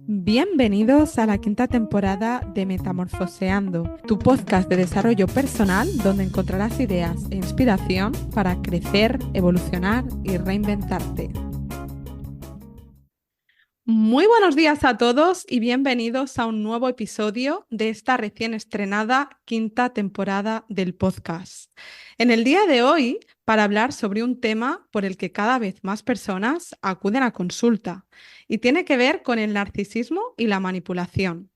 Bienvenidos a la quinta temporada de Metamorfoseando, tu podcast de desarrollo personal donde encontrarás ideas e inspiración para crecer, evolucionar y reinventarte. Muy buenos días a todos y bienvenidos a un nuevo episodio de esta recién estrenada quinta temporada del podcast. En el día de hoy, para hablar sobre un tema por el que cada vez más personas acuden a consulta y tiene que ver con el narcisismo y la manipulación.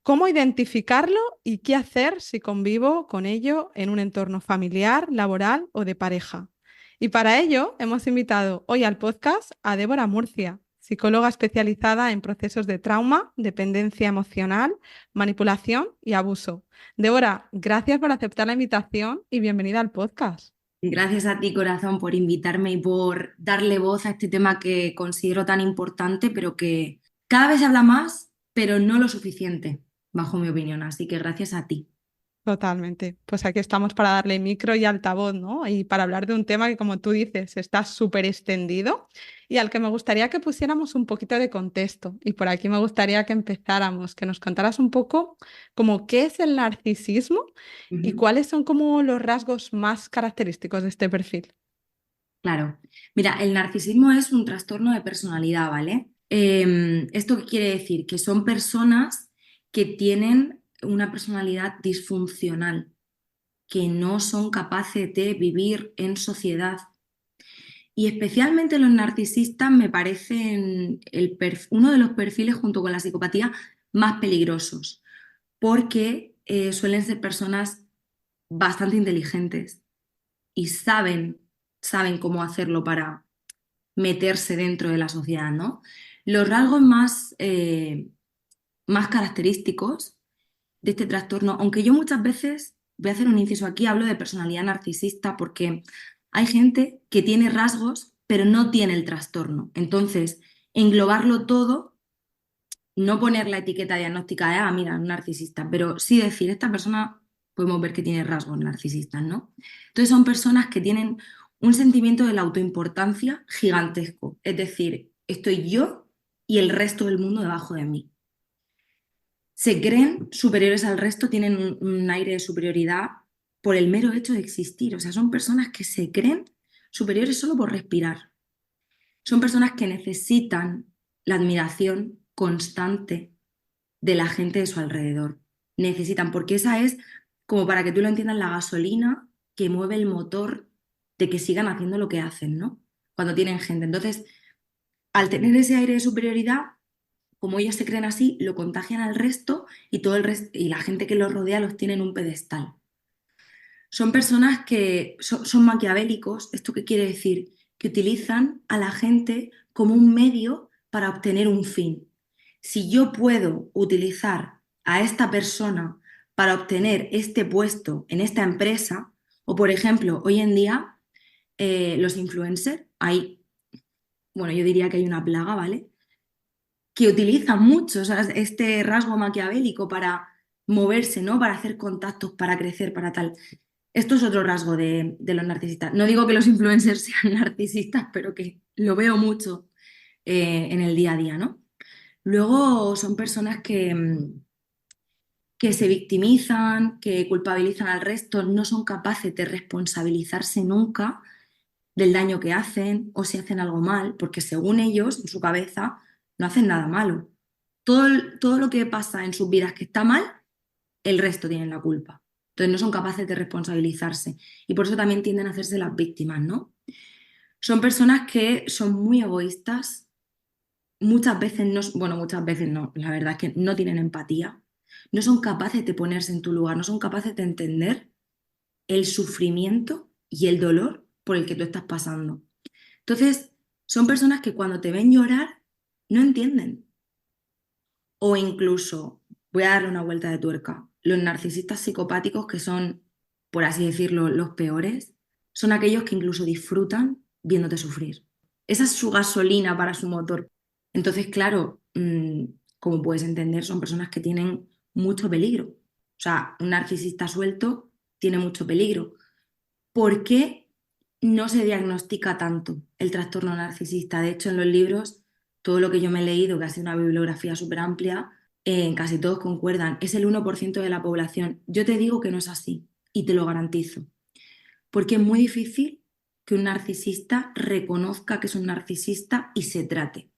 ¿Cómo identificarlo y qué hacer si convivo con ello en un entorno familiar, laboral o de pareja? Y para ello hemos invitado hoy al podcast a Débora Murcia, psicóloga especializada en procesos de trauma, dependencia emocional, manipulación y abuso. Débora, gracias por aceptar la invitación y bienvenida al podcast. Gracias a ti, corazón, por invitarme y por darle voz a este tema que considero tan importante, pero que cada vez se habla más, pero no lo suficiente, bajo mi opinión. Así que gracias a ti. Totalmente. Pues aquí estamos para darle micro y altavoz, ¿no? Y para hablar de un tema que, como tú dices, está súper extendido y al que me gustaría que pusiéramos un poquito de contexto. Y por aquí me gustaría que empezáramos, que nos contaras un poco como qué es el narcisismo y Ujú. cuáles son como los rasgos más característicos de este perfil. Claro. Mira, el narcisismo es un trastorno de personalidad, ¿vale? ¿Esto qué quiere decir? Que son personas que tienen una personalidad disfuncional, que no son capaces de vivir en sociedad. Y especialmente los narcisistas me parecen uno de los perfiles junto con la psicopatía más peligrosos, porque suelen ser personas bastante inteligentes y saben cómo hacerlo para meterse dentro de la sociedad, ¿no? Los rasgos más característicos de este trastorno, aunque yo muchas veces, voy a hacer un inciso aquí, hablo de personalidad narcisista porque hay gente que tiene rasgos pero no tiene el trastorno. Entonces, englobarlo todo, no poner la etiqueta diagnóstica de, mira, un narcisista, pero sí decir, esta persona podemos ver que tiene rasgos narcisistas, ¿no? Entonces son personas que tienen un sentimiento de la autoimportancia gigantesco, es decir, estoy yo y el resto del mundo debajo de mí. Se creen superiores al resto, tienen un aire de superioridad por el mero hecho de existir. O sea, son personas que se creen superiores solo por respirar. Son personas que necesitan la admiración constante de la gente de su alrededor. Necesitan, porque esa es, como para que tú lo entiendas, la gasolina que mueve el motor de que sigan haciendo lo que hacen, ¿no? Cuando tienen gente. Entonces, al tener ese aire de superioridad, como ellos se creen así, lo contagian al resto y todo el resto y la gente que los rodea los tiene en un pedestal. Son personas que son maquiavélicos. ¿Esto qué quiere decir? Que utilizan a la gente como un medio para obtener un fin. Si yo puedo utilizar a esta persona para obtener este puesto en esta empresa, o por ejemplo, hoy en día los influencers, bueno, yo diría que hay una plaga, ¿vale? Que utilizan mucho, o sea, este rasgo maquiavélico para moverse, ¿no? Para hacer contactos, para crecer, para tal. Esto es otro rasgo de los narcisistas. No digo que los influencers sean narcisistas, pero que lo veo mucho en el día a día, ¿no? Luego son personas que se victimizan, que culpabilizan al resto, no son capaces de responsabilizarse nunca del daño que hacen o si hacen algo mal, porque según ellos, en su cabeza, no hacen nada malo. Todo lo que pasa en sus vidas que está mal, el resto tienen la culpa. Entonces no son capaces de responsabilizarse y por eso también tienden a hacerse las víctimas, ¿no? Son personas que son muy egoístas, muchas veces no, bueno, muchas veces no, la verdad es que no tienen empatía, no son capaces de ponerse en tu lugar, no son capaces de entender el sufrimiento y el dolor por el que tú estás pasando. Entonces, son personas que cuando te ven llorar no entienden. O incluso, voy a darle una vuelta de tuerca, los narcisistas psicopáticos, que son, por así decirlo, los peores, son aquellos que incluso disfrutan viéndote sufrir. Esa es su gasolina para su motor. Entonces, claro, como puedes entender, son personas que tienen mucho peligro. O sea, un narcisista suelto tiene mucho peligro. ¿Por qué no se diagnostica tanto el trastorno narcisista? De hecho, en los libros todo lo que yo me he leído, que ha sido una bibliografía súper amplia, casi todos concuerdan, es el 1% de la población. Yo te digo que no es así y te lo garantizo, porque es muy difícil que un narcisista reconozca que es un narcisista y se trate.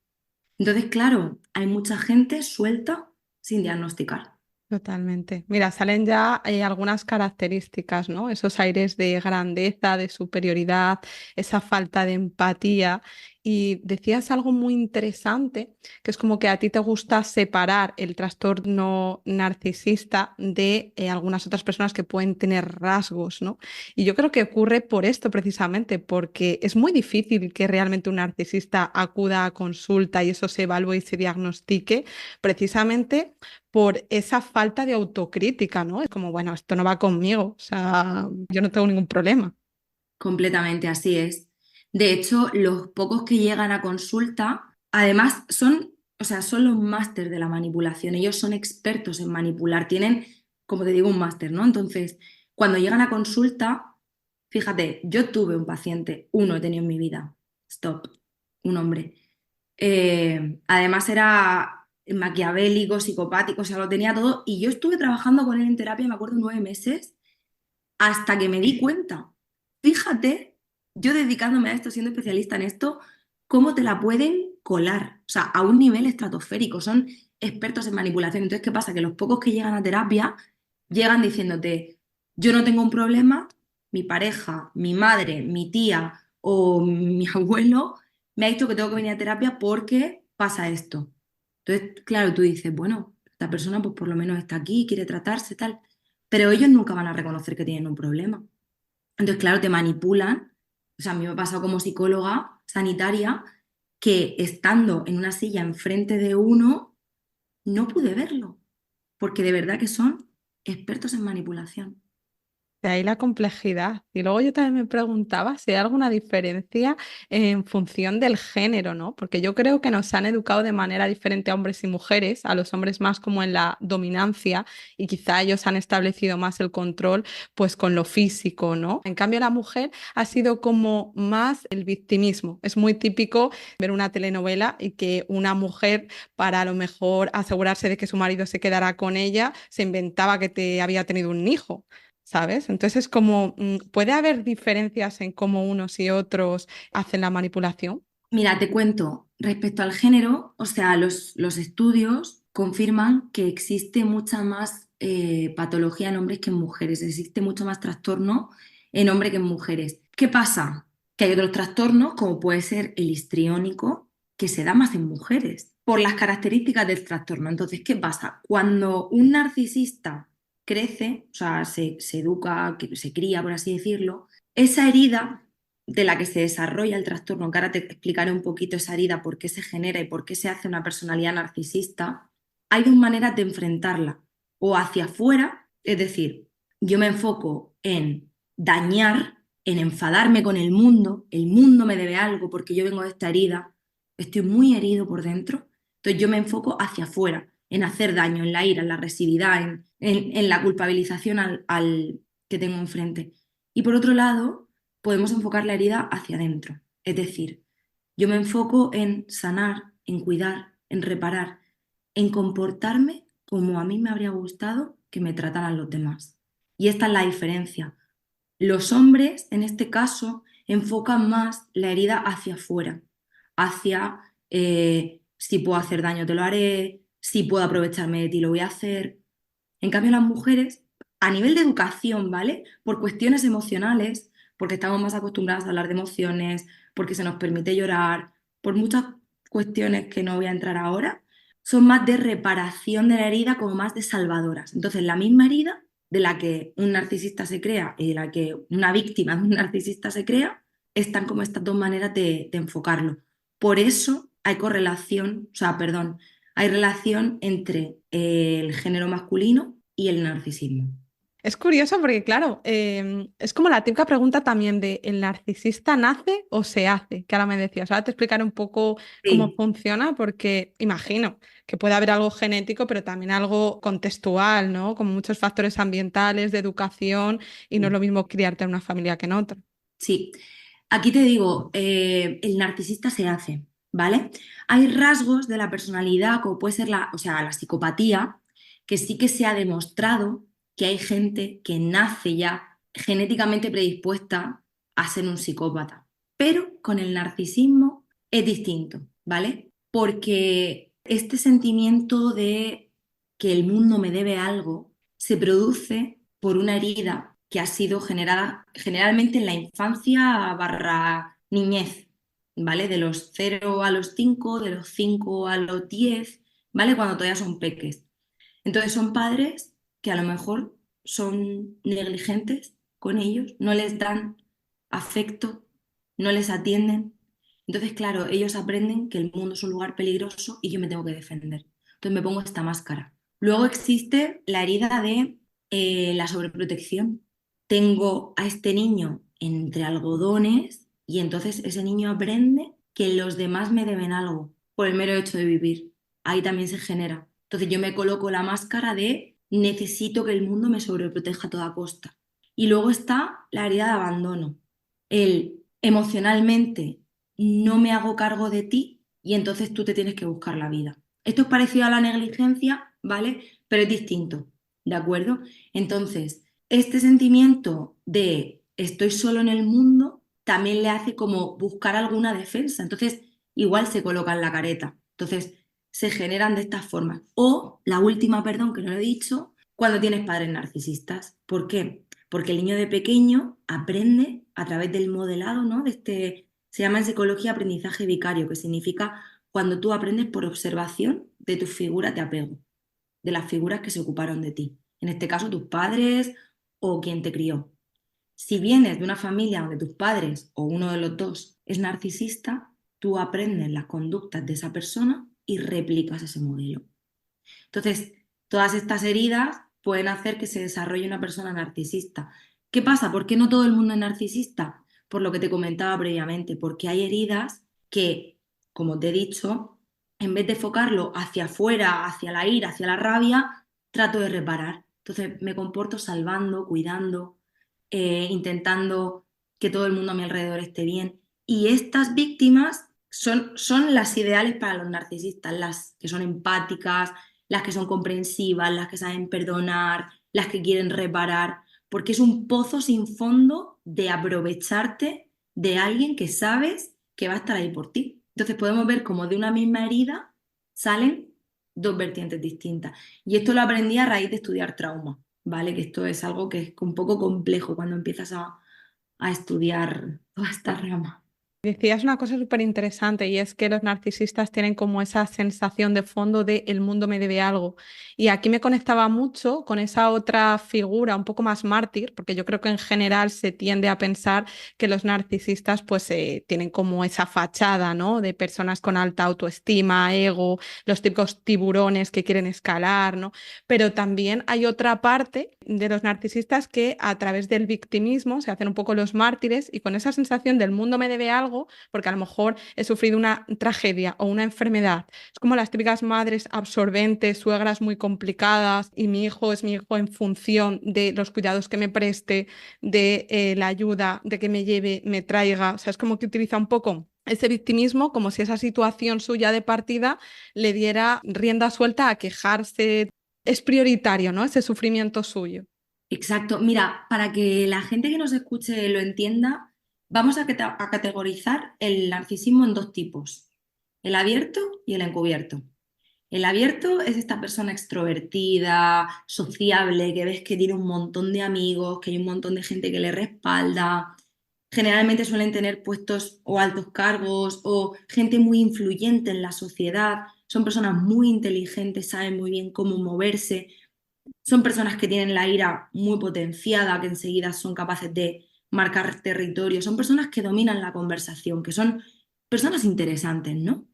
Entonces, claro, hay mucha gente suelta sin diagnosticar. Totalmente. Mira, salen ya algunas características, ¿no? Esos aires de grandeza, de superioridad, esa falta de empatía. Y decías algo muy interesante, que es como que a ti te gusta separar el trastorno narcisista de algunas otras personas que pueden tener rasgos, ¿no? Y yo creo que ocurre por esto precisamente, porque es muy difícil que realmente un narcisista acuda a consulta y eso se evalúe y se diagnostique precisamente por esa falta de autocrítica, ¿no? Es como, bueno, esto no va conmigo, o sea, yo no tengo ningún problema. Completamente así es. De hecho, los pocos que llegan a consulta, además son, o sea, son los máster de la manipulación. Ellos son expertos en manipular, tienen, como te digo, un máster, ¿no? Entonces, cuando llegan a consulta, fíjate, yo tuve un paciente, uno he tenido en mi vida, stop, un hombre. Además era maquiavélico, psicopático, o sea, lo tenía todo. Y yo estuve trabajando con él en terapia, me acuerdo, 9 meses hasta que me di cuenta. Fíjate, yo dedicándome a esto, siendo especialista en esto, cómo te la pueden colar, o sea, a un nivel estratosférico, son expertos en manipulación. Entonces, ¿qué pasa? Que los pocos que llegan a terapia llegan diciéndote, yo no tengo un problema, mi pareja, mi madre, mi tía o mi abuelo me ha dicho que tengo que venir a terapia porque pasa esto. Entonces, claro, tú dices, bueno, esta persona pues por lo menos está aquí, quiere tratarse, tal, pero ellos nunca van a reconocer que tienen un problema. Entonces, claro, te manipulan. O sea, a mí me ha pasado como psicóloga sanitaria que estando en una silla enfrente de uno, no pude verlo, porque de verdad que son expertos en manipulación. De ahí la complejidad. Y luego yo también me preguntaba si hay alguna diferencia en función del género, ¿no? Porque yo creo que nos han educado de manera diferente a hombres y mujeres, a los hombres más como en la dominancia y quizá ellos han establecido más el control pues con lo físico, ¿no? En cambio la mujer ha sido como más el victimismo. Es muy típico ver una telenovela y que una mujer para a lo mejor asegurarse de que su marido se quedara con ella se inventaba que te había tenido un hijo. ¿Sabes? Entonces es como, ¿puede haber diferencias en cómo unos y otros hacen la manipulación? Mira, te cuento, respecto al género, o sea, los estudios confirman que existe mucha más patología en hombres que en mujeres, existe mucho más trastorno en hombres que en mujeres. ¿Qué pasa? Que hay otros trastornos, como puede ser el histriónico, que se da más en mujeres, por las características del trastorno. Entonces, ¿qué pasa? Cuando un narcisista crece, o sea, se educa, se cría, por así decirlo, esa herida de la que se desarrolla el trastorno, que ahora te explicaré un poquito esa herida, por qué se genera y por qué se hace una personalidad narcisista, hay dos maneras de enfrentarla. O hacia afuera, es decir, yo me enfoco en dañar, en enfadarme con el mundo me debe algo porque yo vengo de esta herida, estoy muy herido por dentro, entonces yo me enfoco hacia afuera, en hacer daño, en la ira, en la agresividad, en la culpabilización al que tengo enfrente. Y por otro lado, podemos enfocar la herida hacia adentro. Es decir, yo me enfoco en sanar, en cuidar, en reparar, en comportarme como a mí me habría gustado que me trataran los demás. Y esta es la diferencia. Los hombres, en este caso, enfocan más la herida hacia afuera, hacia si puedo hacer daño te lo haré, si puedo aprovecharme de ti lo voy a hacer. En cambio, las mujeres, a nivel de educación, ¿vale? Por cuestiones emocionales, porque estamos más acostumbradas a hablar de emociones, porque se nos permite llorar, por muchas cuestiones que no voy a entrar ahora, son más de reparación de la herida, como más de salvadoras. Entonces, la misma herida de la que un narcisista se crea y de la que una víctima de un narcisista se crea, están como estas dos maneras de enfocarlo. Por eso hay correlación, o sea, perdón, hay relación entre el género masculino y el narcisismo. Es curioso porque, claro, es como la típica pregunta también de ¿el narcisista nace o se hace? Que ahora me decías. Ahora te explicaré un poco cómo Sí, funciona porque imagino que puede haber algo genético, pero también algo contextual, ¿no? Como muchos factores ambientales, de educación, y no es sí. lo mismo criarte en una familia que en otra. Sí. Aquí te digo, el narcisista se hace. ¿vale? Hay rasgos de la personalidad, como puede ser o sea, la psicopatía, que sí que se ha demostrado que hay gente que nace ya genéticamente predispuesta a ser un psicópata. Pero con el narcisismo es distinto, ¿vale? Porque este sentimiento de que el mundo me debe algo se produce por una herida que ha sido generada generalmente en la infancia barra niñez, ¿vale? De los 0 a los 5, de los 5 a los 10, ¿vale? Cuando todavía son peques. Entonces son padres que a lo mejor son negligentes con ellos, no les dan afecto, no les atienden. Entonces, claro, ellos aprenden que el mundo es un lugar peligroso y yo me tengo que defender. Entonces me pongo esta máscara. Luego existe la herida de la sobreprotección. Tengo a este niño entre algodones y entonces ese niño aprende que los demás me deben algo por el mero hecho de vivir. Ahí también se genera. Entonces yo me coloco la máscara de necesito que el mundo me sobreproteja a toda costa. Y luego está la herida de abandono. El emocionalmente no me hago cargo de ti y entonces tú te tienes que buscar la vida. Esto es parecido a la negligencia, ¿vale? Pero es distinto, ¿de acuerdo? Entonces, este sentimiento de estoy solo en el mundo también le hace como buscar alguna defensa. Entonces, igual se coloca en la careta. Entonces, se generan de estas formas. O la última, perdón, que no lo he dicho, cuando tienes padres narcisistas. ¿Por qué? Porque el niño de pequeño aprende a través del modelado, ¿no? Se llama en psicología aprendizaje vicario, que significa cuando tú aprendes por observación de tus figuras de apego, de las figuras que se ocuparon de ti. En este caso, tus padres o quien te crió. Si vienes de una familia donde tus padres o uno de los dos es narcisista, tú aprendes las conductas de esa persona y replicas ese modelo. Entonces, todas estas heridas pueden hacer que se desarrolle una persona narcisista. ¿Qué pasa? ¿Por qué no todo el mundo es narcisista? Por lo que te comentaba previamente, porque hay heridas que, como te he dicho, en vez de enfocarlo hacia afuera, hacia la ira, hacia la rabia, trato de reparar. Entonces me comporto salvando, cuidando, intentando que todo el mundo a mi alrededor esté bien. Y estas víctimas son las ideales para los narcisistas, las que son empáticas, las que son comprensivas, las que saben perdonar, las que quieren reparar, porque es un pozo sin fondo de aprovecharte de alguien que sabes que va a estar ahí por ti. Entonces podemos ver como de una misma herida salen dos vertientes distintas. Y esto lo aprendí a raíz de estudiar trauma, ¿vale? Que esto es algo que es un poco complejo cuando empiezas a estudiar toda esta rama. Decías una cosa súper interesante y es que los narcisistas tienen como esa sensación de fondo de el mundo me debe algo. Y aquí me conectaba mucho con esa otra figura un poco más mártir, porque yo creo que en general se tiende a pensar que los narcisistas pues tienen como esa fachada, ¿no? De personas con alta autoestima, ego, los típicos tiburones que quieren escalar, ¿no? Pero también hay otra parte de los narcisistas que a través del victimismo se hacen un poco los mártires y con esa sensación del mundo me debe algo, porque a lo mejor he sufrido una tragedia o una enfermedad. Es como las típicas madres absorbentes, suegras muy complicadas y mi hijo es mi hijo en función de los cuidados que me preste, de la ayuda, de que me lleve, me traiga. O sea, es como que utiliza un poco ese victimismo como si esa situación suya de partida le diera rienda suelta a quejarse. Es prioritario, ¿no? Ese sufrimiento suyo. Exacto. Mira, para que la gente que nos escuche lo entienda, vamos a categorizar el narcisismo en dos tipos, el abierto y el encubierto. El abierto es esta persona extrovertida, sociable, que ves que tiene un montón de amigos, que hay un montón de gente que le respalda. Generalmente suelen tener puestos o altos cargos o gente muy influyente en la sociedad. Son personas muy inteligentes, saben muy bien cómo moverse. Son personas que tienen la ira muy potenciada, que enseguida son capaces de marcar territorio. Son personas que dominan la conversación, que son personas interesantes, ¿no?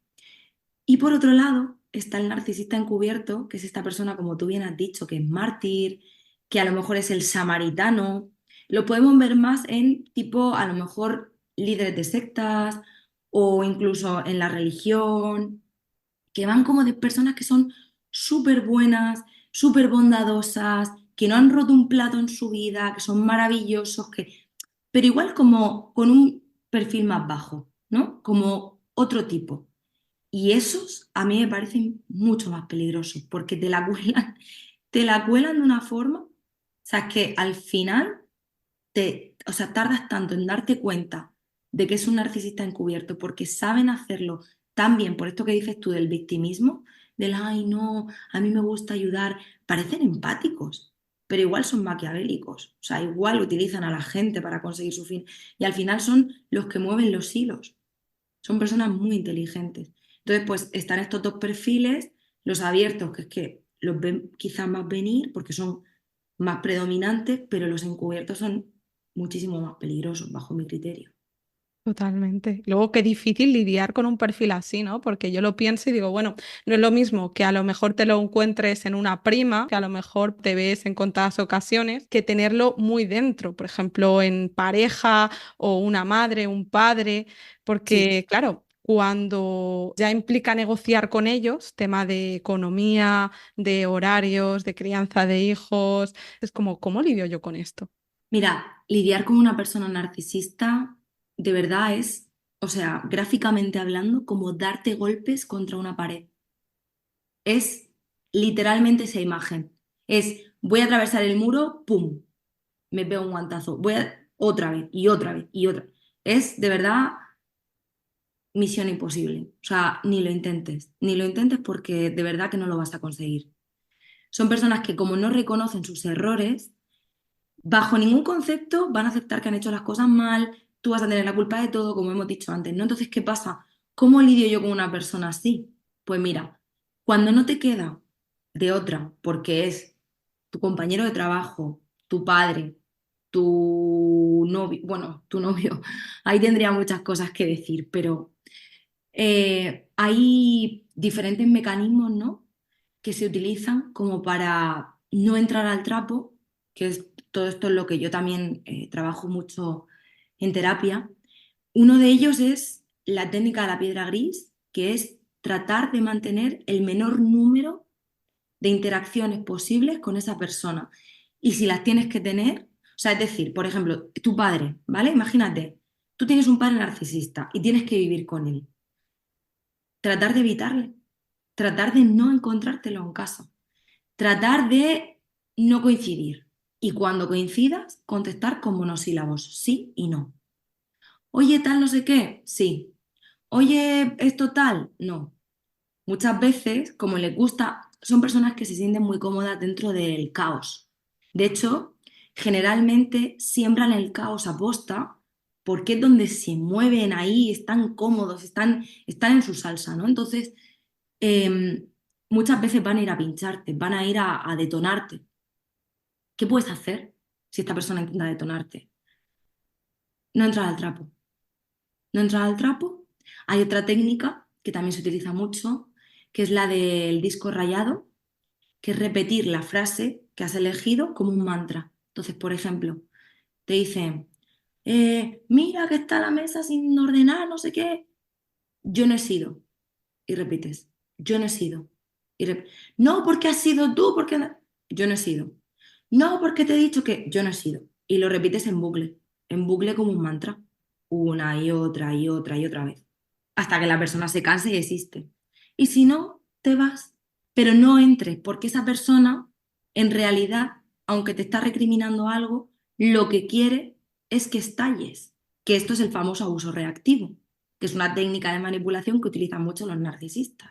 Y por otro lado está el narcisista encubierto, que es esta persona, como tú bien has dicho, que es mártir, que a lo mejor es el samaritano. Lo podemos ver más en tipo, a lo mejor, líderes de sectas o incluso en la religión, que van como de personas que son súper buenas, súper bondadosas, que no han roto un plato en su vida, que son maravillosos, pero igual como con un perfil más bajo, ¿no? Como otro tipo. Y esos a mí me parecen mucho más peligrosos porque te la cuelan de una forma, o sea, que al final o sea, tardas tanto en darte cuenta de que es un narcisista encubierto porque saben hacerlo tan bien, por esto que dices tú del victimismo, del, ay, no, a mí me gusta ayudar, parecen empáticos, pero igual son maquiavélicos, o sea, igual utilizan a la gente para conseguir su fin y al final son los que mueven los hilos, son personas muy inteligentes. Entonces, pues están estos dos perfiles, los abiertos, que es que los ven quizás más venir porque son más predominantes, pero los encubiertos son muchísimo más peligrosos, bajo mi criterio. Totalmente. Luego, qué difícil lidiar con un perfil así, ¿no? Porque yo lo pienso y digo, bueno, no es lo mismo que a lo mejor te lo encuentres en una prima, que a lo mejor te ves en contadas ocasiones, que tenerlo muy dentro, por ejemplo, en pareja o una madre, un padre, Sí. porque, claro, cuando ya implica negociar con ellos, tema de economía, de horarios, de crianza de hijos, es como, ¿cómo lidio yo con esto? Mira, lidiar con una persona narcisista de verdad es, o sea, gráficamente hablando, como darte golpes contra una pared. Es literalmente esa imagen. Es, voy a atravesar el muro, ¡pum! Me pego un guantazo. Voy a otra vez y otra vez y otra. Es de verdad misión imposible. O sea, ni lo intentes. Ni lo intentes porque de verdad que no lo vas a conseguir. Son personas que como no reconocen sus errores, bajo ningún concepto van a aceptar que han hecho las cosas mal, tú vas a tener la culpa de todo, como hemos dicho antes, ¿no? Entonces, ¿qué pasa? ¿Cómo lidio yo con una persona así? Pues mira, cuando no te queda de otra, porque es tu compañero de trabajo, tu padre, tu novio, bueno, tu novio, ahí tendría muchas cosas que decir, pero hay diferentes mecanismos, ¿no? Que se utilizan como para no entrar al trapo, que es todo esto es lo que yo también trabajo mucho en terapia. Uno de ellos es la técnica de la piedra gris, que es tratar de mantener el menor número de interacciones posibles con esa persona. Y si las tienes que tener, o sea, es decir, por ejemplo, tu padre, ¿vale? Imagínate, tú tienes un padre narcisista y tienes que vivir con él. Tratar de evitarle, tratar de no encontrártelo en casa, tratar de no coincidir. Y cuando coincidas, contestar con monosílabos, sí y no. Oye, tal, no sé qué, sí. Oye, esto tal, no. Muchas veces, como les gusta, son personas que se sienten muy cómodas dentro del caos. De hecho, generalmente siembran el caos a posta porque es donde se mueven ahí, están cómodos, están en su salsa, ¿no? Entonces, eh, muchas veces van a ir a pincharte, van a ir a detonarte. ¿Qué puedes hacer si esta persona intenta detonarte? No entrar al trapo. No entrar al trapo. Hay otra técnica que también se utiliza mucho, que es la del disco rayado, que es repetir la frase que has elegido como un mantra. Entonces, por ejemplo, te dicen, mira que está la mesa sin ordenar, no sé qué. Yo no he sido. Y repites, yo no he sido. Y no, porque has sido tú, porque no. Yo no he sido. No, porque te he dicho que yo no he sido. Y lo repites en bucle como un mantra, una y otra y otra y otra vez, hasta que la persona se canse y existe. Y si no, te vas. Pero no entres, porque esa persona, en realidad, aunque te está recriminando algo, lo que quiere es que estalles, que esto es el famoso abuso reactivo, que es una técnica de manipulación que utilizan mucho los narcisistas.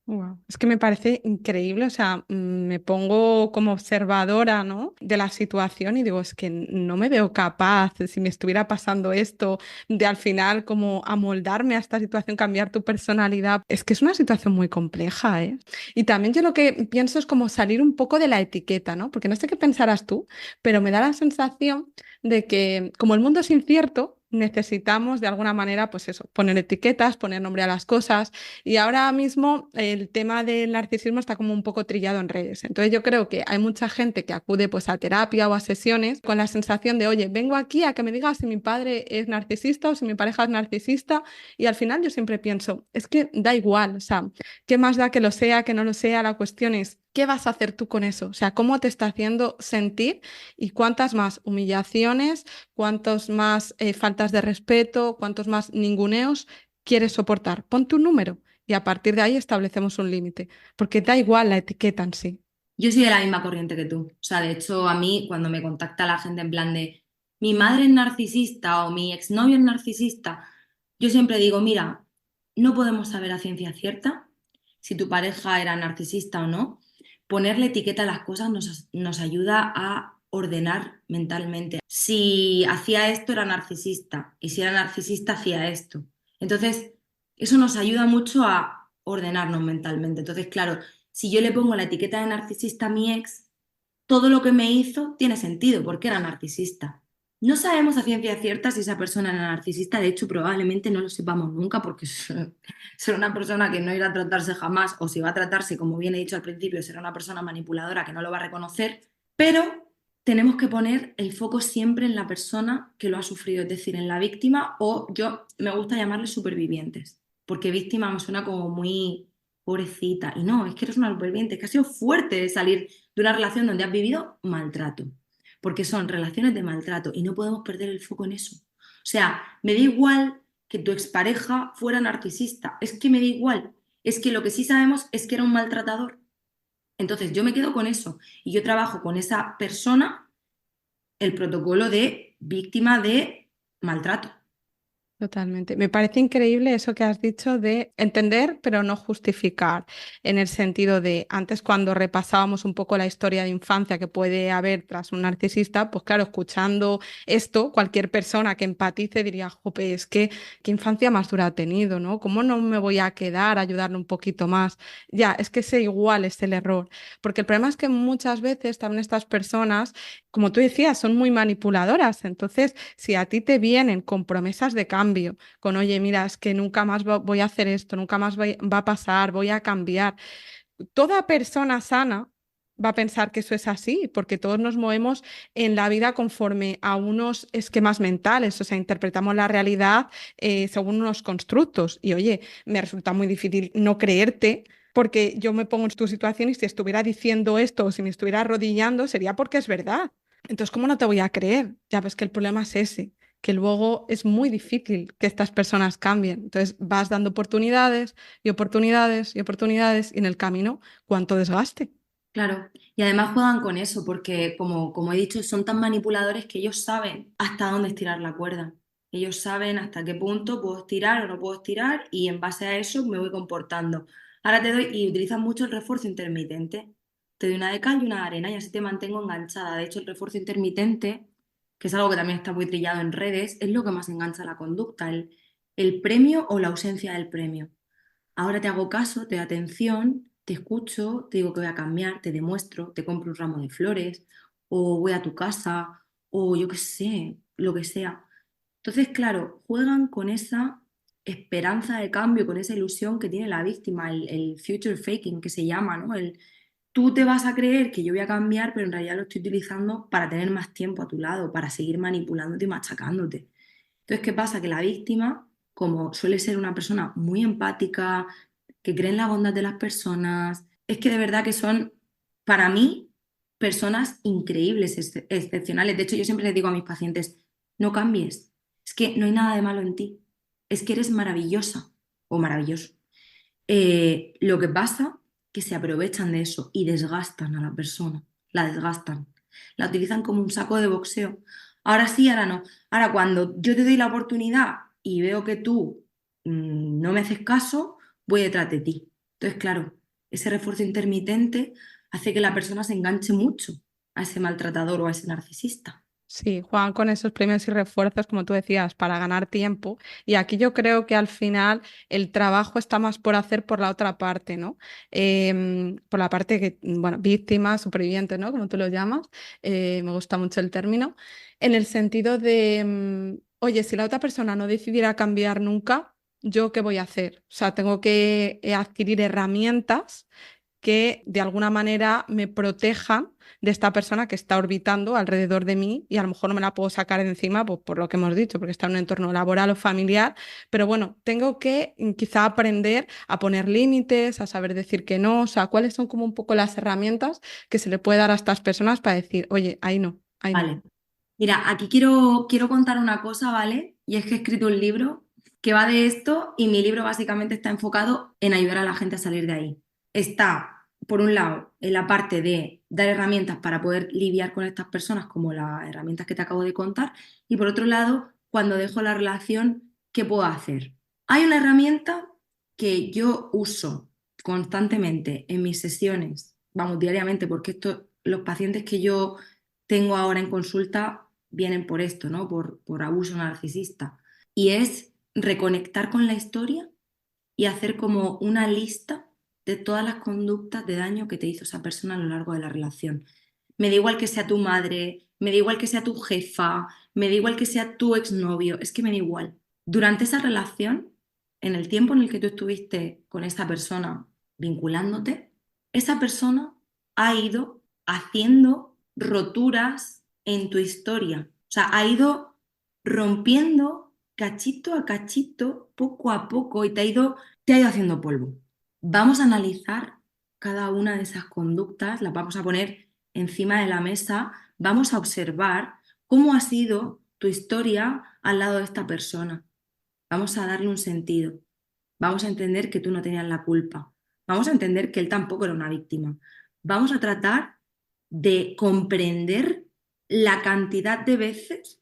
Wow. Es que me parece increíble, o sea, me pongo como observadora, ¿no? De la situación y digo, es que no me veo capaz, si me estuviera pasando esto, de al final como amoldarme a esta situación, cambiar tu personalidad. Es que es una situación muy compleja, ¿eh? Y también yo lo que pienso es como salir un poco de la etiqueta, ¿no? Porque no sé qué pensarás tú, pero me da la sensación de que como el mundo es incierto, necesitamos de alguna manera, pues eso, poner etiquetas, poner nombre a las cosas. Y ahora mismo el tema del narcisismo está como un poco trillado en redes. Entonces yo creo que hay mucha gente que acude pues a terapia o a sesiones con la sensación de, oye, vengo aquí a que me digas si mi padre es narcisista o si mi pareja es narcisista. Y al final yo siempre pienso, es que da igual, o sea, ¿qué más da que lo sea, que no lo sea? La cuestión es, ¿qué vas a hacer tú con eso? O sea, ¿cómo te está haciendo sentir y cuántas más humillaciones, cuántos más faltas de respeto, cuántos más ninguneos quieres soportar? Ponte un número y a partir de ahí establecemos un límite, porque da igual la etiqueta en sí. Yo soy de la misma corriente que tú. O sea, de hecho, a mí cuando me contacta la gente en plan de mi madre es narcisista o mi exnovio es narcisista, yo siempre digo, mira, no podemos saber a ciencia cierta si tu pareja era narcisista o no. Ponerle etiqueta a las cosas nos ayuda a ordenar mentalmente. Si hacía esto era narcisista y si era narcisista hacía esto. Entonces, eso nos ayuda mucho a ordenarnos mentalmente. Entonces, claro, si yo le pongo la etiqueta de narcisista a mi ex, todo lo que me hizo tiene sentido porque era narcisista. No sabemos a ciencia cierta si esa persona era narcisista, de hecho probablemente no lo sepamos nunca porque será una persona que no irá a tratarse jamás o si va a tratarse, como bien he dicho al principio, será una persona manipuladora que no lo va a reconocer, pero tenemos que poner el foco siempre en la persona que lo ha sufrido, es decir, en la víctima o yo me gusta llamarles supervivientes, porque víctima me suena como muy pobrecita y no, es que eres una superviviente, es que ha sido fuerte de salir de una relación donde has vivido maltrato, porque son relaciones de maltrato y no podemos perder el foco en eso. O sea, me da igual que tu expareja fuera narcisista, es que me da igual, es que lo que sí sabemos es que era un maltratador. Entonces yo me quedo con eso y yo trabajo con esa persona el protocolo de víctima de maltrato. Totalmente. Me parece increíble eso que has dicho de entender, pero no justificar, en el sentido de antes cuando repasábamos un poco la historia de infancia que puede haber tras un narcisista, pues claro, escuchando esto, cualquier persona que empatice diría, jope, es que qué infancia más dura ha tenido, ¿no? ¿Cómo no me voy a quedar a ayudarle un poquito más? Ya, es que ese igual es el error, porque el problema es que muchas veces también estas personas, como tú decías, son muy manipuladoras, entonces si a ti te vienen con promesas de cambio, con, oye, mira, es que nunca más voy a hacer esto, nunca más va a pasar, voy a cambiar, toda persona sana va a pensar que eso es así, porque todos nos movemos en la vida conforme a unos esquemas mentales, o sea, interpretamos la realidad según unos constructos. Y oye, me resulta muy difícil no creerte. Porque yo me pongo en tu situación y si estuviera diciendo esto o si me estuviera arrodillando sería porque es verdad. Entonces, ¿cómo no te voy a creer? Ya ves que el problema es ese, que luego es muy difícil que estas personas cambien. Entonces, vas dando oportunidades y oportunidades y oportunidades y en el camino, ¿cuánto desgaste? Claro, y además juegan con eso porque, como he dicho, son tan manipuladores que ellos saben hasta dónde estirar la cuerda. Ellos saben hasta qué punto puedo estirar o no puedo estirar y en base a eso me voy comportando. Ahora te doy, y utilizan mucho el refuerzo intermitente. Te doy una de cal y una de arena y así te mantengo enganchada. De hecho, el refuerzo intermitente, que es algo que también está muy trillado en redes, es lo que más engancha la conducta, el premio o la ausencia del premio. Ahora te hago caso, te doy atención, te escucho, te digo que voy a cambiar, te demuestro, te compro un ramo de flores, o voy a tu casa, o yo qué sé, lo que sea. Entonces, claro, juegan con esa esperanza de cambio, con esa ilusión que tiene la víctima, el future faking que se llama, ¿no? Tú te vas a creer que yo voy a cambiar, pero en realidad lo estoy utilizando para tener más tiempo a tu lado, para seguir manipulándote y machacándote. Entonces, ¿qué pasa? Que la víctima, como suele ser una persona muy empática, que cree en la bondad de las personas, es que de verdad que son, para mí, personas increíbles, excepcionales. De hecho, yo siempre les digo a mis pacientes, no cambies, es que no hay nada de malo en ti, es que eres maravillosa o maravilloso. Lo que pasa que se aprovechan de eso y desgastan a la persona, la desgastan, la utilizan como un saco de boxeo. Ahora sí, ahora no. Ahora, cuando yo te doy la oportunidad y veo que tú no me haces caso, voy detrás de ti. Entonces, claro, ese refuerzo intermitente hace que la persona se enganche mucho a ese maltratador o a ese narcisista. Sí, juegan con esos premios y refuerzos, como tú decías, para ganar tiempo. Y aquí yo creo que al final el trabajo está más por hacer por la otra parte, ¿no? Por la parte que, bueno, víctima, superviviente, ¿no? Como tú lo llamas. Me gusta mucho el término. En el sentido de, oye, si la otra persona no decidiera cambiar nunca, ¿yo qué voy a hacer? O sea, tengo que adquirir herramientas que de alguna manera me protejan de esta persona que está orbitando alrededor de mí y a lo mejor no me la puedo sacar de encima pues, por lo que hemos dicho, porque está en un entorno laboral o familiar, pero bueno, tengo que quizá aprender a poner límites, a saber decir que no, o sea, cuáles son como un poco las herramientas que se le puede dar a estas personas para decir, oye, ahí no, ahí no. Vale. Mira, aquí quiero contar una cosa, ¿vale? Y es que he escrito un libro que va de esto y mi libro básicamente está enfocado en ayudar a la gente a salir de ahí. Está, por un lado, en la parte de dar herramientas para poder lidiar con estas personas, como las herramientas que te acabo de contar, y por otro lado, cuando dejo la relación, ¿qué puedo hacer? Hay una herramienta que yo uso constantemente en mis sesiones, vamos, diariamente, porque los pacientes que yo tengo ahora en consulta vienen por esto, ¿no? Por abuso narcisista. Y es reconectar con la historia y hacer como una lista de todas las conductas de daño que te hizo esa persona a lo largo de la relación. Me da igual que sea tu madre, me da igual que sea tu jefa, me da igual que sea tu exnovio, es que me da igual. Durante esa relación, en el tiempo en el que tú estuviste con esa persona vinculándote, esa persona ha ido haciendo roturas en tu historia. O sea, ha ido rompiendo cachito a cachito, poco a poco, y te ha ido haciendo polvo. Vamos a analizar cada una de esas conductas, las vamos a poner encima de la mesa, vamos a observar cómo ha sido tu historia al lado de esta persona. Vamos a darle un sentido. Vamos a entender que tú no tenías la culpa. Vamos a entender que él tampoco era una víctima. Vamos a tratar de comprender la cantidad de veces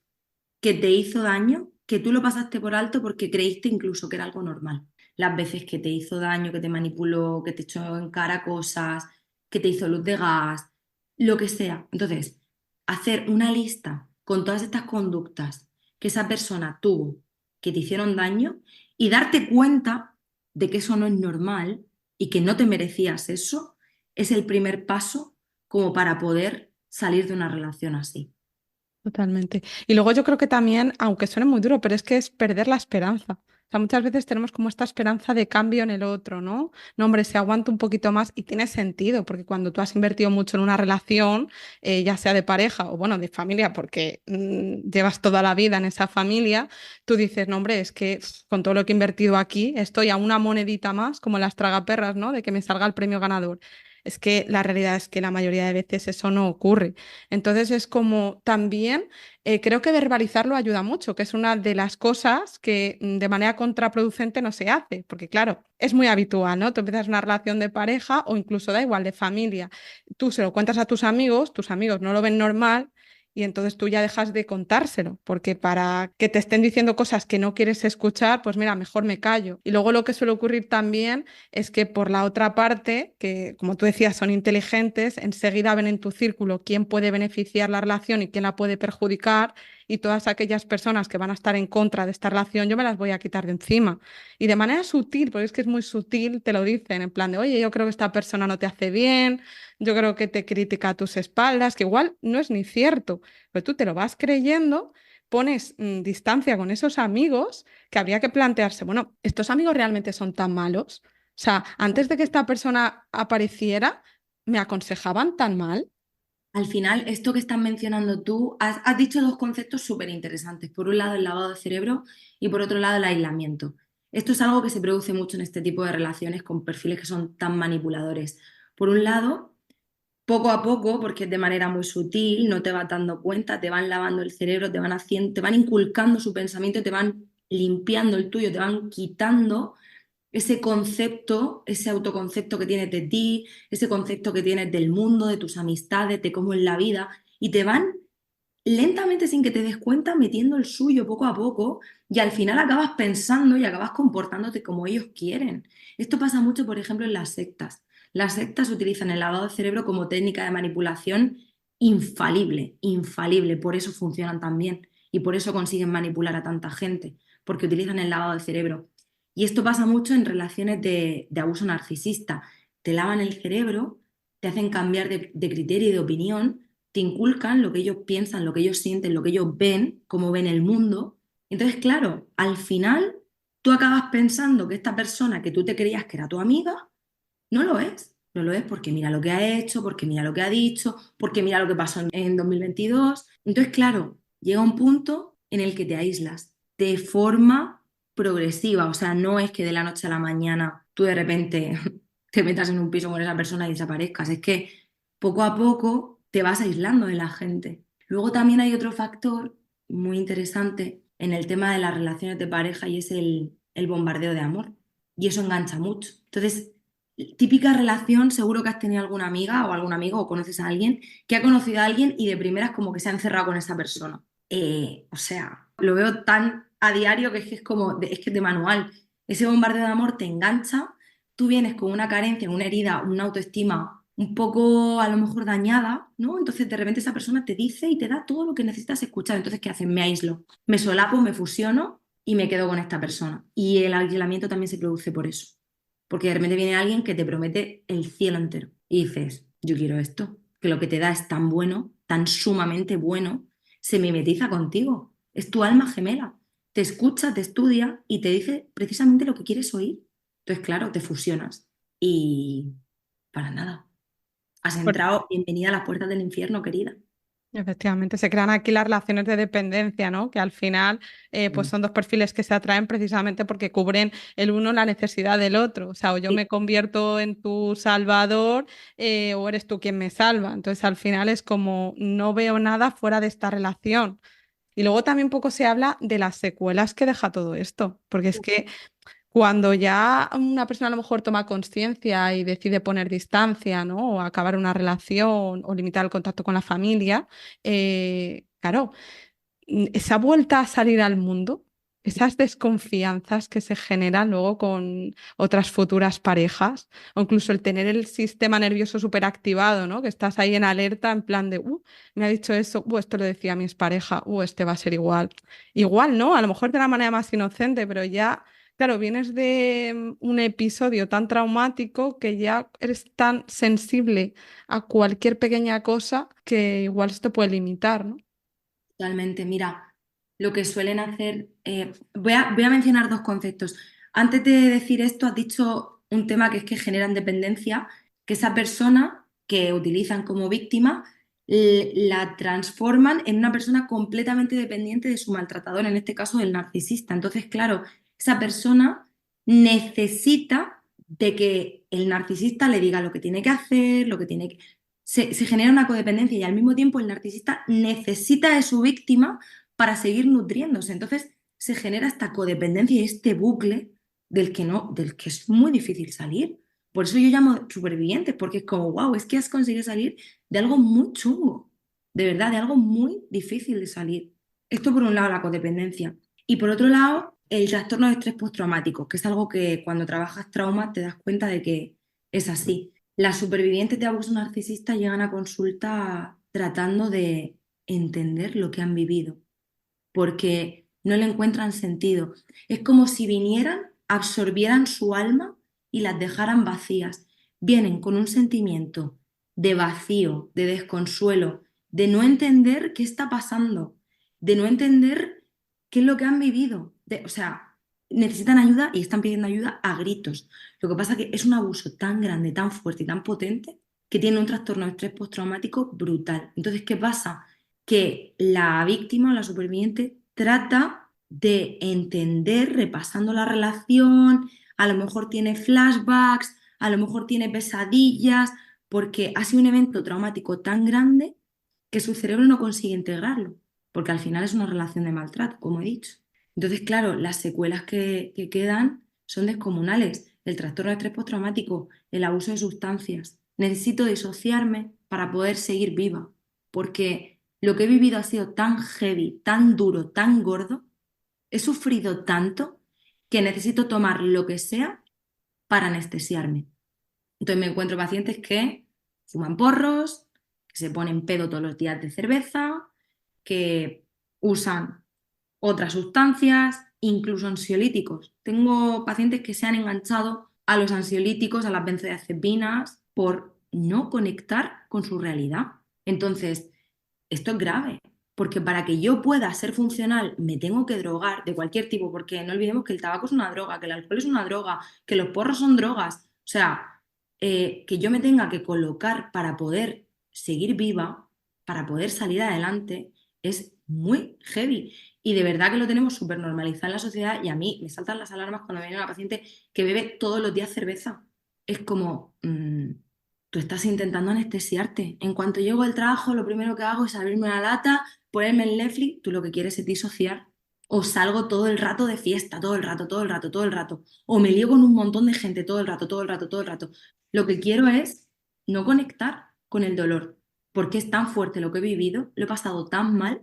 que te hizo daño, que tú lo pasaste por alto porque creíste incluso que era algo normal. Las veces que te hizo daño, que te manipuló, que te echó en cara cosas, que te hizo luz de gas, lo que sea. Entonces, hacer una lista con todas estas conductas que esa persona tuvo, que te hicieron daño, y darte cuenta de que eso no es normal y que no te merecías eso, es el primer paso como para poder salir de una relación así. Totalmente. Y luego yo creo que también, aunque suene muy duro, pero es que es perder la esperanza. O sea, muchas veces tenemos como esta esperanza de cambio en el otro, ¿no? No, hombre, se aguanta un poquito más y tiene sentido, porque cuando tú has invertido mucho en una relación, ya sea de pareja o bueno, de familia, porque llevas toda la vida en esa familia, tú dices, no, hombre, es que con todo lo que he invertido aquí, estoy a una monedita más, como las tragaperras, ¿no? De que me salga el premio ganador. Es que la realidad es que la mayoría de veces eso no ocurre. Entonces es como también creo que verbalizarlo ayuda mucho, que es una de las cosas que de manera contraproducente no se hace, porque claro, es muy habitual, ¿no? Tú empiezas una relación de pareja o incluso da igual, de familia. Tú se lo cuentas a tus amigos no lo ven normal. Y entonces tú ya dejas de contárselo, porque para que te estén diciendo cosas que no quieres escuchar, pues mira, mejor me callo. Y luego lo que suele ocurrir también es que por la otra parte, que como tú decías, son inteligentes, enseguida ven en tu círculo quién puede beneficiar la relación y quién la puede perjudicar, y todas aquellas personas que van a estar en contra de esta relación, yo me las voy a quitar de encima. Y de manera sutil, porque es que es muy sutil, te lo dicen, en plan de, oye, yo creo que esta persona no te hace bien, yo creo que te critica a tus espaldas, que igual no es ni cierto, pero tú te lo vas creyendo. Pones distancia con esos amigos que habría que plantearse, bueno, ¿estos amigos realmente son tan malos? O sea, antes de que esta persona apareciera, me aconsejaban tan mal. Al final, esto que estás mencionando tú, has dicho dos conceptos súper interesantes. Por un lado, el lavado de cerebro y por otro lado, el aislamiento. Esto es algo que se produce mucho en este tipo de relaciones con perfiles que son tan manipuladores. Por un lado, poco a poco, porque es de manera muy sutil, no te vas dando cuenta, te van lavando el cerebro, te van haciendo, te van inculcando su pensamiento, te van limpiando el tuyo, te van quitando ese concepto, ese autoconcepto que tienes de ti, ese concepto que tienes del mundo, de tus amistades, de cómo es la vida, y te van lentamente, sin que te des cuenta, metiendo el suyo poco a poco, y al final acabas pensando y acabas comportándote como ellos quieren. Esto pasa mucho, por ejemplo, en las sectas. Las sectas utilizan el lavado de cerebro como técnica de manipulación infalible, infalible, por eso funcionan tan bien y por eso consiguen manipular a tanta gente, porque utilizan el lavado de cerebro. Y esto pasa mucho en relaciones de abuso narcisista. Te lavan el cerebro, te hacen cambiar de criterio y de opinión, te inculcan lo que ellos piensan, lo que ellos sienten, lo que ellos ven, cómo ven el mundo. Entonces, claro, al final tú acabas pensando que esta persona que tú te creías que era tu amiga, no lo es. No lo es porque mira lo que ha hecho, porque mira lo que ha dicho, porque mira lo que pasó en 2022. Entonces, claro, llega un punto en el que te aíslas de forma progresiva. O sea, no es que de la noche a la mañana tú de repente te metas en un piso con esa persona y desaparezcas. Es que poco a poco te vas aislando de la gente. Luego también hay otro factor muy interesante en el tema de las relaciones de pareja y es el bombardeo de amor. Y eso engancha mucho. Entonces, típica relación, seguro que has tenido alguna amiga o algún amigo o conoces a alguien que ha conocido a alguien y de primeras como que se ha encerrado con esa persona. O sea, lo veo tan a diario que es como, es que es de manual. Ese bombardeo de amor te engancha, tú vienes con una carencia, una herida, una autoestima un poco a lo mejor dañada, ¿no? Entonces de repente esa persona te dice y te da todo lo que necesitas escuchar. Entonces, ¿qué hacen? Me aíslo, me solapo, me fusiono y me quedo con esta persona. Y el aislamiento también se produce por eso. Porque de repente viene alguien que te promete el cielo entero y dices, yo quiero esto, que lo que te da es tan bueno, tan sumamente bueno, se mimetiza contigo, es tu alma gemela, te escucha, te estudia y te dice precisamente lo que quieres oír. Entonces, claro, te fusionas y para nada. Has entrado, bienvenida a las puertas del infierno, querida. Efectivamente, se crean aquí las relaciones de dependencia, ¿no? Que al final pues Mm. son dos perfiles que se atraen precisamente porque cubren el uno la necesidad del otro. O sea, o yo Sí, me convierto en tu salvador o eres tú quien me salva. Entonces, al final es como no veo nada fuera de esta relación. Y luego también poco se habla de las secuelas que deja todo esto, porque es que cuando ya una persona a lo mejor toma conciencia y decide poner distancia, ¿no? O acabar una relación o limitar el contacto con la familia, claro, esa vuelta a salir al mundo, esas desconfianzas que se generan luego con otras futuras parejas, o incluso el tener el sistema nervioso súper activado, ¿no? Que estás ahí en alerta, en plan de, me ha dicho eso, esto lo decía mi expareja, este va a ser igual. Igual, ¿no? A lo mejor de la manera más inocente, pero ya, claro, vienes de un episodio tan traumático que ya eres tan sensible a cualquier pequeña cosa que igual esto puede limitar, ¿no? totalmente. Mira, lo que suelen hacer, voy a mencionar dos conceptos. Antes de decir esto, has dicho un tema que es que generan dependencia, que esa persona que utilizan como víctima la transforman en una persona completamente dependiente de su maltratador, en este caso del narcisista. Entonces, claro, esa persona necesita de que el narcisista le diga lo que tiene que hacer, lo que tiene que se genera una codependencia y al mismo tiempo el narcisista necesita de su víctima para seguir nutriéndose. Entonces se genera esta codependencia y este bucle del que no, del que es muy difícil salir. Por eso yo llamo supervivientes, porque es como, wow, es que has conseguido salir de algo muy chungo, de verdad, de algo muy difícil de salir. Esto por un lado, la codependencia. Y por otro lado, el trastorno de estrés postraumático, que es algo que cuando trabajas trauma te das cuenta de que es así. Las supervivientes de abuso narcisista llegan a consulta tratando de entender lo que han vivido, porque no le encuentran sentido. Es como si vinieran, absorbieran su alma y las dejaran vacías. Vienen con un sentimiento de vacío, de desconsuelo, de no entender qué está pasando, de no entender qué es lo que han vivido. O sea, necesitan ayuda y están pidiendo ayuda a gritos. Lo que pasa es que es un abuso tan grande, tan fuerte y tan potente que tiene un trastorno de estrés postraumático brutal. Entonces, ¿qué pasa? Que la víctima o la superviviente trata de entender, repasando la relación, a lo mejor tiene flashbacks, a lo mejor tiene pesadillas, porque ha sido un evento traumático tan grande que su cerebro no consigue integrarlo, porque al final es una relación de maltrato, como he dicho. Entonces, claro, las secuelas que quedan son descomunales. El trastorno de estrés postraumático, el abuso de sustancias. Necesito disociarme para poder seguir viva, porque lo que he vivido ha sido tan heavy, tan duro, tan gordo, he sufrido tanto que necesito tomar lo que sea para anestesiarme. Entonces me encuentro pacientes que fuman porros, que se ponen pedo todos los días de cerveza, que usan otras sustancias, incluso ansiolíticos. Tengo pacientes que se han enganchado a los ansiolíticos, a las benzodiazepinas, por no conectar con su realidad. Entonces, esto es grave, porque para que yo pueda ser funcional me tengo que drogar de cualquier tipo, porque no olvidemos que el tabaco es una droga, que el alcohol es una droga, que los porros son drogas. O sea, que yo me tenga que colocar para poder seguir viva, para poder salir adelante, es muy heavy. Y de verdad que lo tenemos súper normalizado en la sociedad y a mí me saltan las alarmas cuando viene una paciente que bebe todos los días cerveza. Es como, tú estás intentando anestesiarte. En cuanto llego al trabajo, lo primero que hago es abrirme una lata, ponerme el Netflix, tú lo que quieres es disociar. o salgo todo el rato de fiesta, todo el rato, todo el rato, todo el rato, o me lío con un montón de gente todo el rato, todo el rato, todo el rato. Lo que quiero es no conectar con el dolor, porque es tan fuerte lo que he vivido, lo he pasado tan mal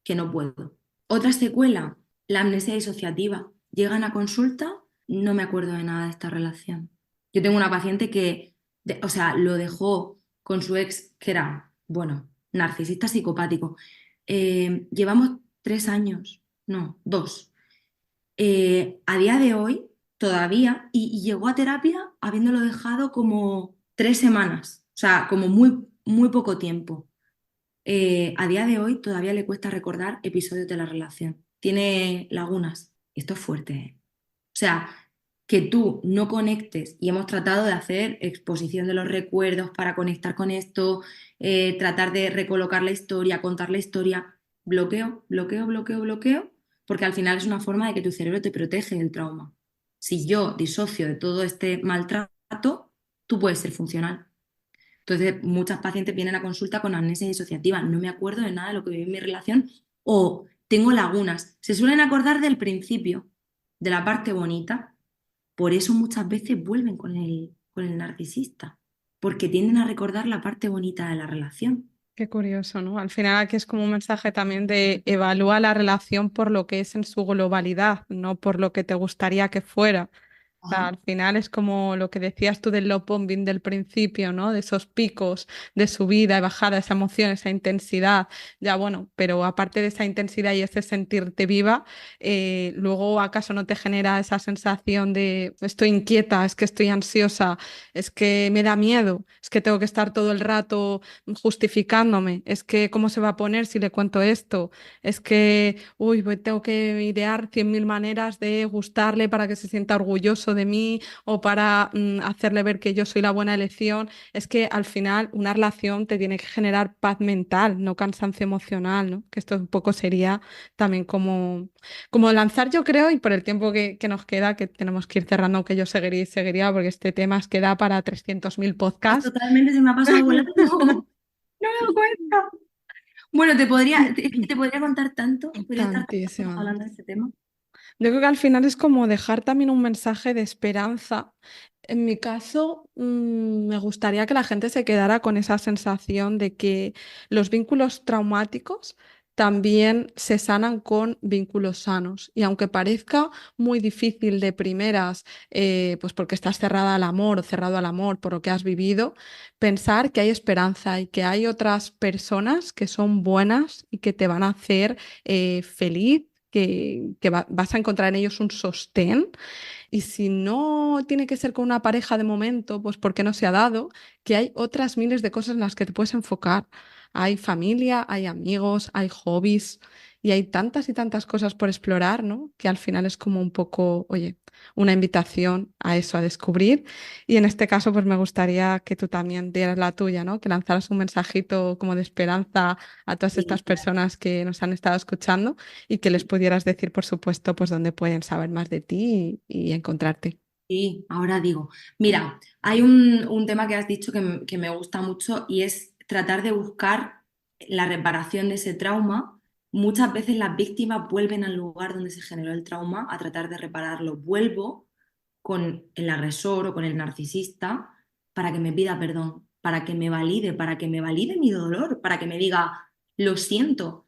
que no puedo. Otra secuela, la amnesia disociativa. Llegan a consulta, no me acuerdo de nada de esta relación. Yo tengo una paciente que, o sea, lo dejó con su ex, que era, bueno, narcisista psicopático. Llevamos 3 años, no, 2. A día de hoy, todavía, y llegó a terapia habiéndolo dejado como 3 semanas, o sea, como muy, muy poco tiempo. A día de hoy todavía le cuesta recordar episodios de la relación. Tiene lagunas. Esto es fuerte, ¿eh? O sea, que tú no conectes y hemos tratado de hacer exposición de los recuerdos para conectar con esto, tratar de recolocar la historia, contar la historia. Bloqueo, bloqueo, bloqueo, bloqueo, porque al final es una forma de que tu cerebro te protege del trauma. Si yo disocio de todo este maltrato, tú puedes ser funcional. Entonces, muchas pacientes vienen a consulta con amnesia disociativa. No me acuerdo de nada de lo que viví en mi relación o tengo lagunas. Se suelen acordar del principio, de la parte bonita. Por eso muchas veces vuelven con el narcisista, porque tienden a recordar la parte bonita de la relación. Qué curioso, ¿no? Al final aquí es como un mensaje también de evalúa la relación por lo que es en su globalidad, no por lo que te gustaría que fuera. O sea, Ajá. al final es como lo que decías tú del love bombing del principio, ¿no? De esos picos de subida y bajada, esa emoción, esa intensidad. Ya bueno, pero aparte de esa intensidad y ese sentirte viva, luego ¿acaso no te genera esa sensación de estoy inquieta, es que estoy ansiosa, es que me da miedo, es que tengo que estar todo el rato justificándome, es que cómo se va a poner si le cuento esto, es que, uy, tengo que idear 100.000 maneras de gustarle para que se sienta orgulloso de mí o para hacerle ver que yo soy la buena elección? Es que al final una relación te tiene que generar paz mental, no cansancio emocional, ¿no? Que esto un poco sería también como lanzar, yo creo, y por el tiempo que nos queda, que tenemos que ir cerrando, que yo seguiría y seguiría, porque este tema es que da para 300.000 Pues podcasts. totalmente se me ha pasado volando. No me doy cuenta. Bueno, te podría contar tanto, podría estar tanto Tantísimo. hablando de este tema. Yo creo que al final es como dejar también un mensaje de esperanza. En mi caso, me gustaría que la gente se quedara con esa sensación de que los vínculos traumáticos también se sanan con vínculos sanos. Y aunque parezca muy difícil de primeras, pues porque estás cerrada al amor o cerrado al amor por lo que has vivido, pensar que hay esperanza y que hay otras personas que son buenas y que te van a hacer feliz, que vas a encontrar en ellos un sostén. Y si no tiene que ser con una pareja de momento, pues porque no se ha dado, que hay otras miles de cosas en las que te puedes enfocar. Hay familia, hay amigos, hay hobbies y hay tantas y tantas cosas por explorar, ¿no? Que al final es como un poco, oye, una invitación a eso, a descubrir. Y en este caso, pues me gustaría que tú también dieras la tuya, ¿no? Que lanzaras un mensajito como de esperanza a todas Sí, estas personas que nos han estado escuchando y que les pudieras decir, por supuesto, pues dónde pueden saber más de ti y encontrarte. sí, ahora digo. Mira, hay un tema que has dicho que me gusta mucho y es tratar de buscar la reparación de ese trauma. Muchas veces las víctimas vuelven al lugar donde se generó el trauma a tratar de repararlo. Vuelvo con el agresor o con el narcisista para que me pida perdón, para que me valide mi dolor, para que me diga, lo siento.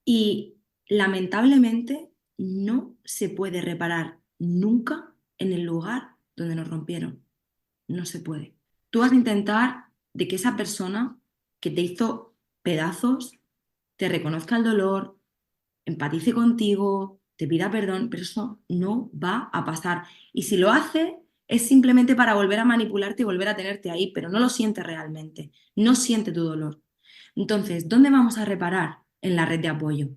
Y lamentablemente no se puede reparar nunca en el lugar donde nos rompieron. No se puede. Tú vas a intentar de que esa persona que te hizo pedazos te reconozca el dolor, empatice contigo, te pida perdón, pero eso no va a pasar. Y si lo hace, es simplemente para volver a manipularte y volver a tenerte ahí, pero no lo siente realmente, no siente tu dolor. Entonces, ¿dónde vamos a reparar? En la red de apoyo.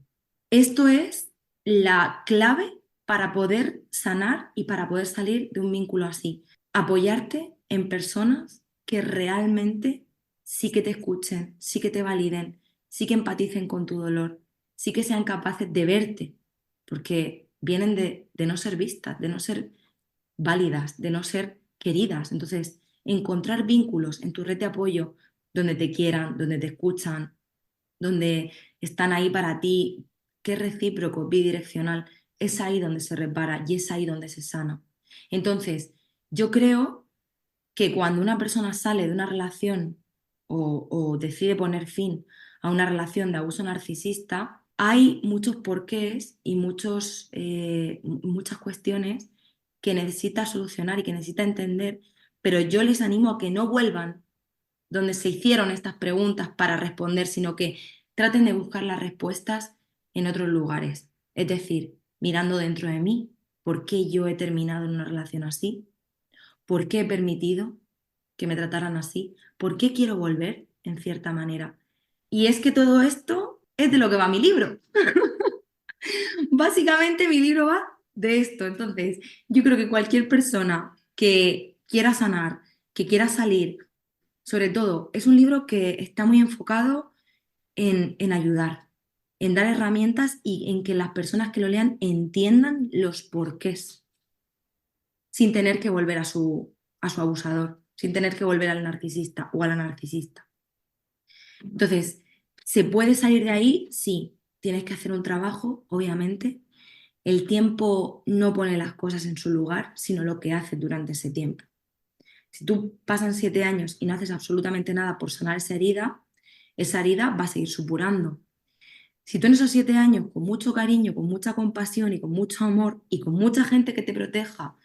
Esto es la clave para poder sanar y para poder salir de un vínculo así. Apoyarte en personas que realmente sí que te escuchen, sí que te validen, sí que empaticen con tu dolor, sí que sean capaces de verte, porque vienen de no ser vistas, de no ser válidas, de no ser queridas. Entonces, encontrar vínculos en tu red de apoyo donde te quieran, donde te escuchan, donde están ahí para ti. que es recíproco, bidireccional, es ahí donde se repara y es ahí donde se sana. Entonces, yo creo que cuando una persona sale de una relación o decide poner fin a una relación de abuso narcisista, hay muchos porqués y muchas cuestiones que necesita solucionar y que necesita entender, pero yo les animo a que no vuelvan donde se hicieron estas preguntas para responder, sino que traten de buscar las respuestas en otros lugares. Es decir, mirando dentro de mí, ¿por qué yo he terminado en una relación así? ¿Por qué he permitido que me trataran así? ¿Por qué quiero volver en cierta manera? Y es que todo esto es de lo que va mi libro. Básicamente mi libro va de esto. Entonces, yo creo que cualquier persona que quiera sanar, que quiera salir, sobre todo, es un libro que está muy enfocado en ayudar, en dar herramientas y en que las personas que lo lean entiendan los porqués, sin tener que volver a su abusador, sin tener que volver al narcisista o a la narcisista. Entonces, ¿se puede salir de ahí? Sí, tienes que hacer un trabajo, obviamente. El tiempo no pone las cosas en su lugar, sino lo que haces durante ese tiempo. Si tú pasan 7 años y no haces absolutamente nada por sanar esa herida va a seguir supurando. Si tú en esos 7 años, con mucho cariño, con mucha compasión y con mucho amor y con mucha gente que te proteja,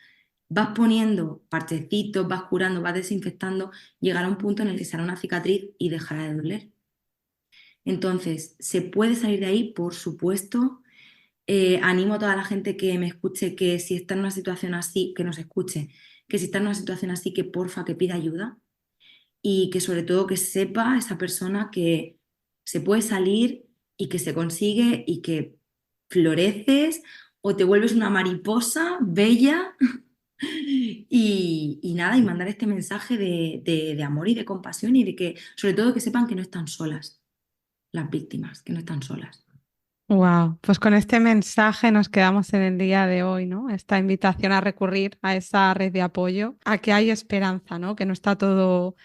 vas poniendo partecitos, vas curando, vas desinfectando, llegará un punto en el que será una cicatriz y dejará de doler. Entonces, ¿se puede salir de ahí? Por supuesto. Animo a toda la gente que me escuche que si está en una situación así, que nos escuche, que si está en una situación así, que porfa, que pida ayuda y que sobre todo que sepa esa persona que se puede salir y que se consigue y que floreces o te vuelves una mariposa bella y nada, y mandar este mensaje de amor y de compasión y de que sobre todo que sepan que no están solas las víctimas, que no están solas. Wow, pues con este mensaje nos quedamos en el día de hoy, ¿no? Esta invitación a recurrir a esa red de apoyo, a que hay esperanza, ¿no? Que no está todo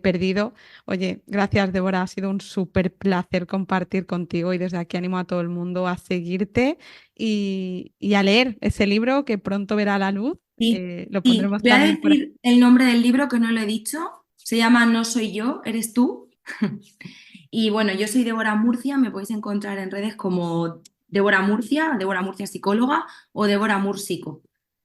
perdido. Oye, gracias, Débora, ha sido un súper placer compartir contigo y desde aquí animo a todo el mundo a seguirte y a leer ese libro que pronto verá la luz. Sí, Lo sí, pondremos voy a también por aquí. decir el nombre del libro que no lo he dicho. Se llama No soy yo, eres tú. Y bueno, yo soy Débora Murcia, me podéis encontrar en redes como Débora Murcia psicóloga o Débora Mursico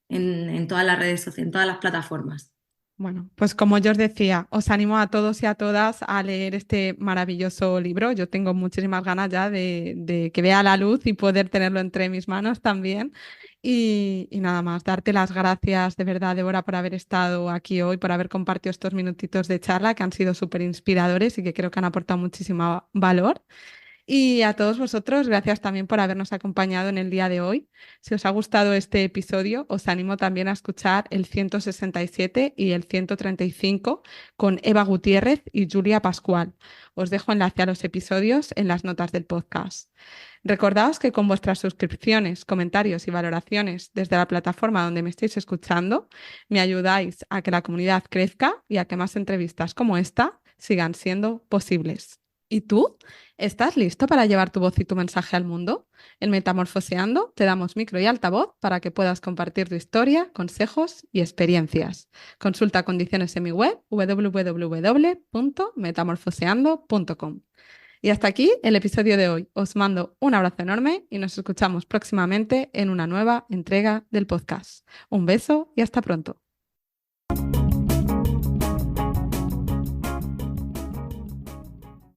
en todas las redes sociales, en todas las plataformas. Bueno, pues como yo os decía, os animo a todos y a todas a leer este maravilloso libro. Yo tengo muchísimas ganas ya de que vea la luz y poder tenerlo entre mis manos también. Y nada más, darte las gracias de verdad, Débora, por haber estado aquí hoy, por haber compartido estos minutitos de charla que han sido súper inspiradores y que creo que han aportado muchísimo valor. Y a todos vosotros, gracias también por habernos acompañado en el día de hoy. Si os ha gustado este episodio, os animo también a escuchar el 167 y el 135 con Eva Gutiérrez y Julia Pascual. Os dejo enlace a los episodios en las notas del podcast. Recordaos que con vuestras suscripciones, comentarios y valoraciones desde la plataforma donde me estéis escuchando, me ayudáis a que la comunidad crezca y a que más entrevistas como esta sigan siendo posibles. ¿Y tú? ¿Estás listo para llevar tu voz y tu mensaje al mundo? En Metamorfoseando te damos micro y altavoz para que puedas compartir tu historia, consejos y experiencias. Consulta condiciones en mi web www.metamorfoseando.com. Y hasta aquí el episodio de hoy. Os mando un abrazo enorme y nos escuchamos próximamente en una nueva entrega del podcast. Un beso y hasta pronto.